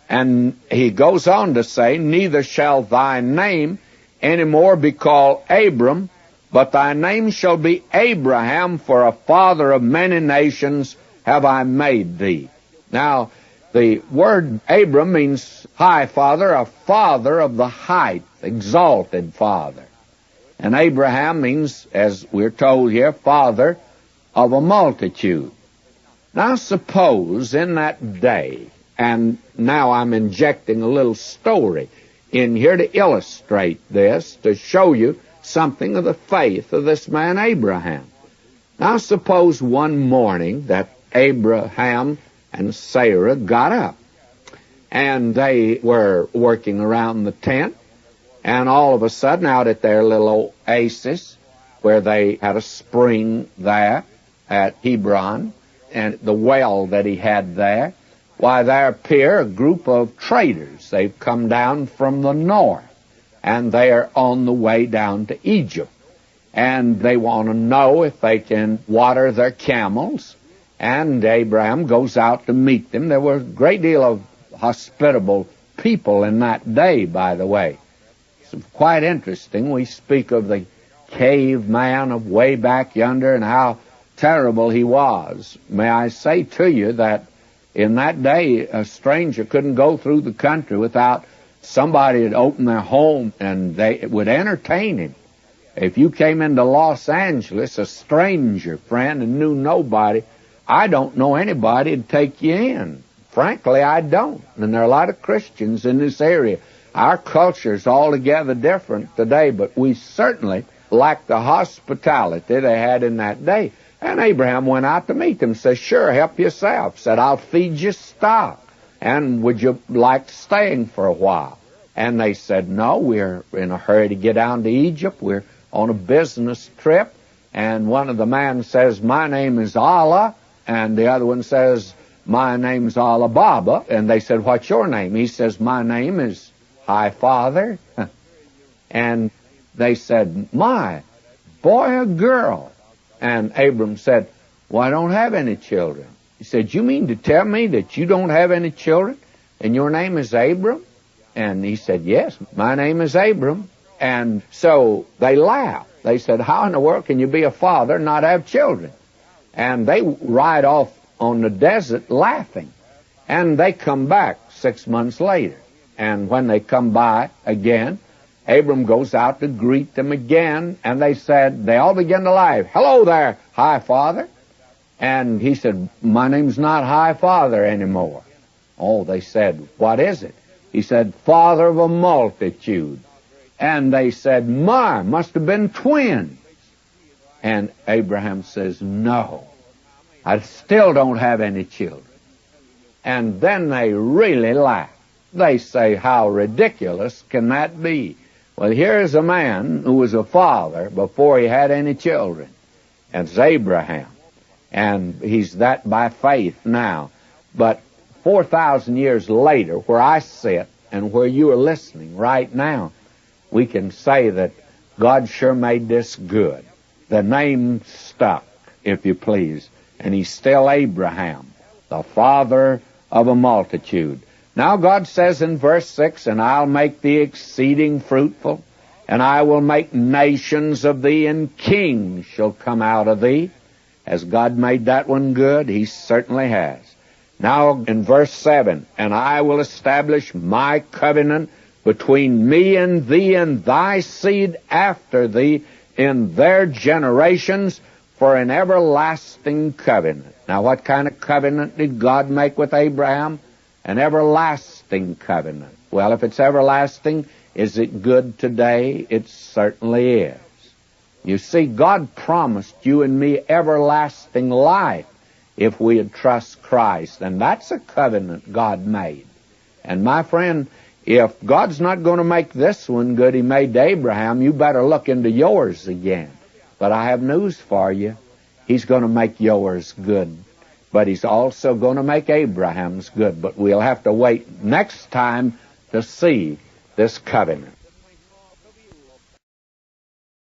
And he goes on to say, neither shall thy name any more be called Abram, but thy name shall be Abraham, for a father of many nations have I made thee. Now, the word Abram means high father, a father of the height, exalted father. And Abraham means, as we're told here, father of a multitude. Now suppose in that day, and now I'm injecting a little story in here to illustrate this, to show you something of the faith of this man Abraham. Now suppose one morning that Abraham and Sarah got up, and they were working around the tent, and all of a sudden out at their little oasis, where they had a spring there at Hebron, and the well that he had there, why, there appear a group of traders. They've come down from the north, and they are on the way down to Egypt. And they want to know if they can water their camels. And Abraham goes out to meet them. There were a great deal of hospitable people in that day, by the way. It's quite interesting. We speak of the caveman of way back yonder and how terrible he was. May I say to you that in that day, a stranger couldn't go through the country without somebody had opened their home and they would entertain him. If you came into Los Angeles, a stranger friend, and knew nobody, I don't know anybody to take you in. Frankly, I don't. And there are a lot of Christians in this area. Our culture is altogether different today, but we certainly lack the hospitality they had in that day. And Abraham went out to meet them, said, sure, help yourself. Said, I'll feed you stock. And would you like staying for a while? And they said, no, we're in a hurry to get down to Egypt. We're on a business trip. And one of the men says, my name is Allah. And the other one says, my name's Allah Baba. And they said, what's your name? He says, my name is High Father. And they said, my, boy or girl? And Abram said, well, I don't have any children. He said, you mean to tell me that you don't have any children and your name is Abram? And he said, yes, my name is Abram. And so they laughed. They said, how in the world can you be a father and not have children? And they ride off on the desert laughing. And they come back 6 months later. And when they come by again, Abram goes out to greet them again, and they all begin to laugh. Hello there, High Father. And he said, my name's not High Father anymore. Oh, they said, what is it? He said, Father of a multitude. And they said, must have been twins. And Abraham says, no, I still don't have any children. And then they really laugh. They say, how ridiculous can that be? Well, here's a man who was a father before he had any children. And it's Abraham. And he's that by faith now. But 4,000 years later, where I sit and where you are listening right now, we can say that God sure made this good. The name stuck, if you please. And he's still Abraham, the father of a multitude. Now God says in verse 6, and I'll make thee exceeding fruitful, and I will make nations of thee, and kings shall come out of thee. Has God made that one good? He certainly has. Now in verse 7, and I will establish my covenant between me and thee and thy seed after thee in their generations for an everlasting covenant. Now what kind of covenant did God make with Abraham? An everlasting covenant. Well, if it's everlasting, is it good today? It certainly is. You see, God promised you and me everlasting life if we would trust Christ. And that's a covenant God made. And my friend, if God's not going to make this one good he made to Abraham, you better look into yours again. But I have news for you. He's going to make yours good. But he's also going to make Abraham's good. But we'll have to wait next time to see this covenant.